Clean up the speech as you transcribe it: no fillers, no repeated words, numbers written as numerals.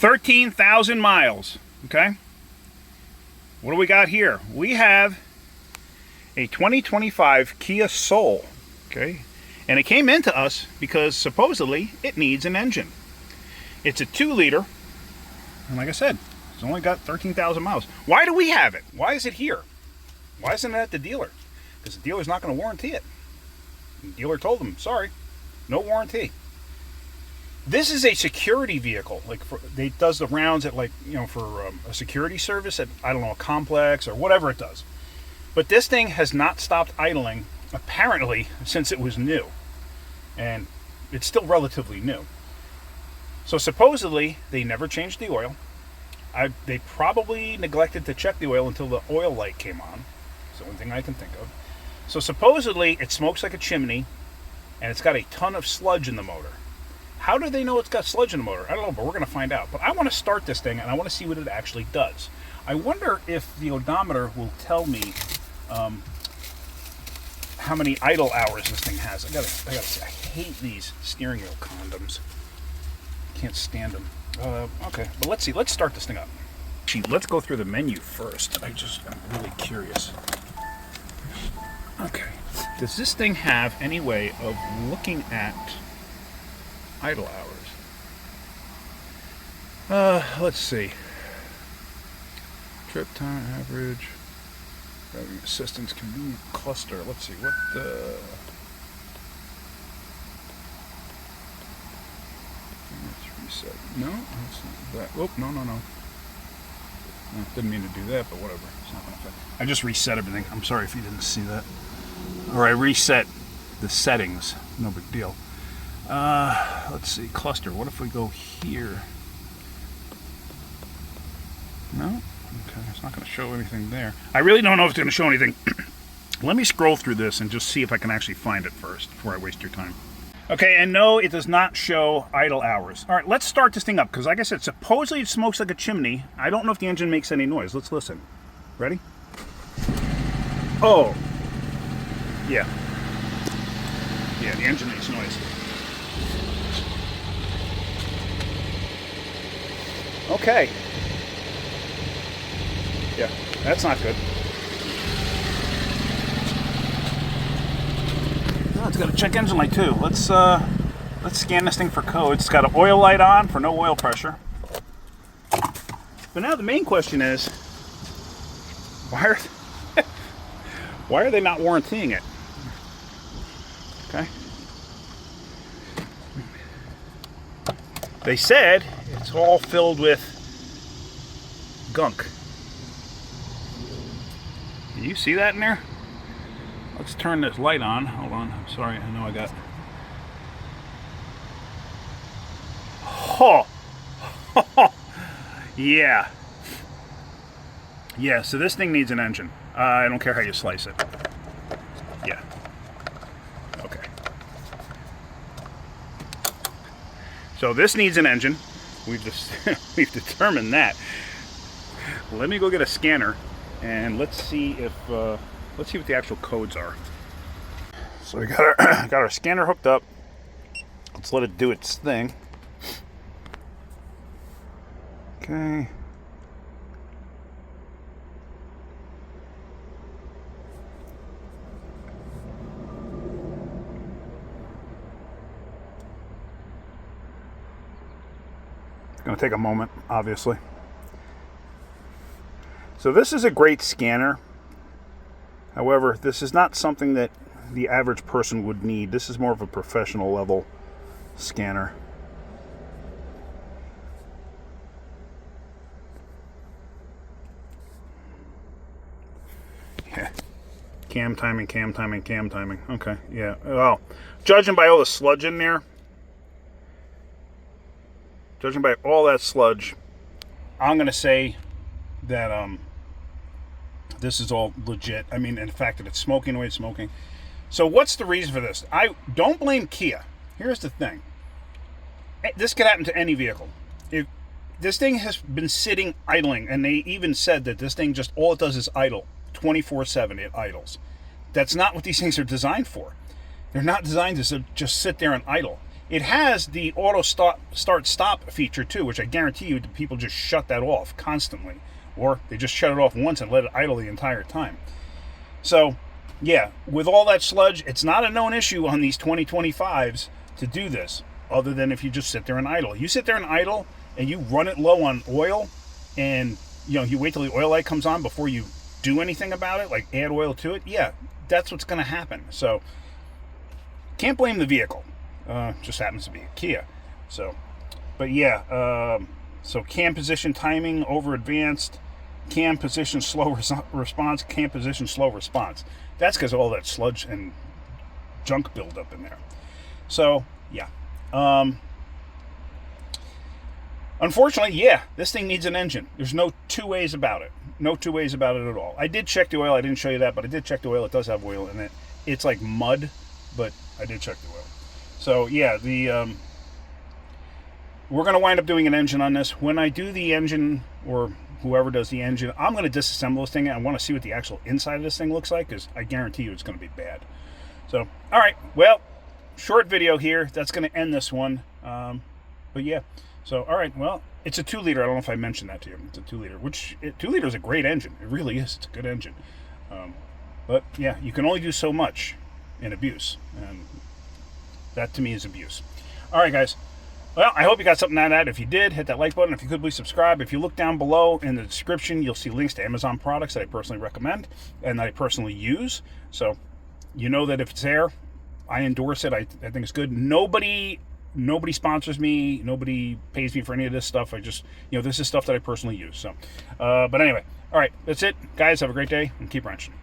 13,000 miles, okay? What do we got here? We have a 2025 Kia Soul, okay? And it came into us because supposedly it needs an engine. It's a 2-liter, and like I said, it's only got 13,000 miles. Why do we have it? Why is it here? Why isn't it at the dealer? Because the dealer's not going to warranty it. The dealer told them, sorry, no warranty. This is a security vehicle. Like it does the rounds at, like, you know, for a security service at, I don't know, a complex or whatever it does. But this thing has not stopped idling, apparently, since it was new. And it's still relatively new. So supposedly, they never changed the oil. They probably neglected to check the oil until the oil light came on. It's the only thing I can think of. So supposedly, it smokes like a chimney, and it's got a ton of sludge in the motor. How do they know it's got sludge in the motor? I don't know, but we're going to find out. But I want to start this thing, and I want to see what it actually does. I wonder if the odometer will tell me how many idle hours this thing has. I gotta say, I hate these steering wheel condoms. Can't stand them. Okay, but let's see. Let's start this thing up. Actually, let's go through the menu first. I'm really curious. Okay. Does this thing have any way of looking at idle hours? Let's see. Trip time average. Driving assistance, convenient cluster. Let's see what the. Let's reset. No, that's not that. Oh, no. Didn't mean to do that, but whatever. It's not going to affect. I just reset everything. I'm sorry if you didn't see that. Or I reset the settings. No big deal. Let's see. Cluster. What if we go here? No? Okay, it's not going to show anything there. I really don't know if it's going to show anything. Let me scroll through this and just see if I can actually find it first before I waste your time. Okay, and no, it does not show idle hours. All right, let's start this thing up, because like I said, supposedly it smokes like a chimney. I don't know if the engine makes any noise. Let's listen. Ready? Oh. Yeah. Yeah, the engine makes noise. Okay. Yeah, that's not good. Oh, it's got a check engine light too. Let's scan this thing for codes. It's got an oil light on for no oil pressure. But now the main question is, why are they not warrantying it? Okay. They said it's all filled with gunk. Can you see that in there? Let's turn this light on. Hold on. I'm sorry. I know I got. Oh. Yeah. Yeah, so this thing needs an engine. I don't care how you slice it. Yeah. Okay. So this needs an engine. We've determined that. Let me go get a scanner and let's see what the actual codes are. So we got our scanner hooked up. Let's let it do its thing. Okay. It's going to take a moment, obviously. So this is a great scanner. However, this is not something that the average person would need. This is more of a professional level scanner. Yeah. Cam timing. Okay, yeah. Well, judging by all the sludge in there, judging by all that sludge, I'm going to say that this is all legit. I mean, in the fact that it's smoking the way it's smoking. So what's the reason for this? I don't blame Kia. Here's the thing. This could happen to any vehicle. If this thing has been sitting idling, and they even said that this thing just, all it does is idle. 24/7 it idles. That's not what these things are designed for. They're not designed to just sit there and idle. It has the auto start stop feature too, which I guarantee you people just shut that off constantly, or they just shut it off once and let it idle the entire time. So yeah, with all that sludge, it's not a known issue on these 2025s to do this, other than if you just sit there and idle. You sit there and idle and you run it low on oil, and you wait till the oil light comes on before you do anything about it, like add oil to it. Yeah, that's what's going to happen. So can't blame the vehicle. Just happens to be a Kia. So, but yeah, so cam position timing over advanced, cam position slow response, cam position slow response. That's because of all that sludge and junk buildup in there. So yeah, unfortunately, yeah, this thing needs an engine. There's no two ways about it. No two ways about it at all. I did check the oil. I didn't show you that, but I did check the oil. It does have oil in it. It's like mud, but I did check the oil. So yeah, we're going to wind up doing an engine on this. When I do the engine, or whoever does the engine, I'm going to disassemble this thing. I want to see what the actual inside of this thing looks like, because I guarantee you it's going to be bad. So, all right, well, short video here. That's going to end this one. But yeah, so all right, well, it's a 2-liter. I don't know if I mentioned that to you. It's a 2-liter, which 2-liter is a great engine. It really is. It's a good engine. But yeah, you can only do so much in abuse, and that to me is abuse. All right, guys. Well, I hope you got something out of that. If you did, hit that like button. If you could, please subscribe. If you look down below in the description, you'll see links to Amazon products that I personally recommend and that I personally use. So you know that if it's there, I endorse it. I think it's good. Nobody sponsors me. Nobody pays me for any of this stuff. I just, this is stuff that I personally use. So, but anyway, all right, that's it. Guys, have a great day and keep wrenching.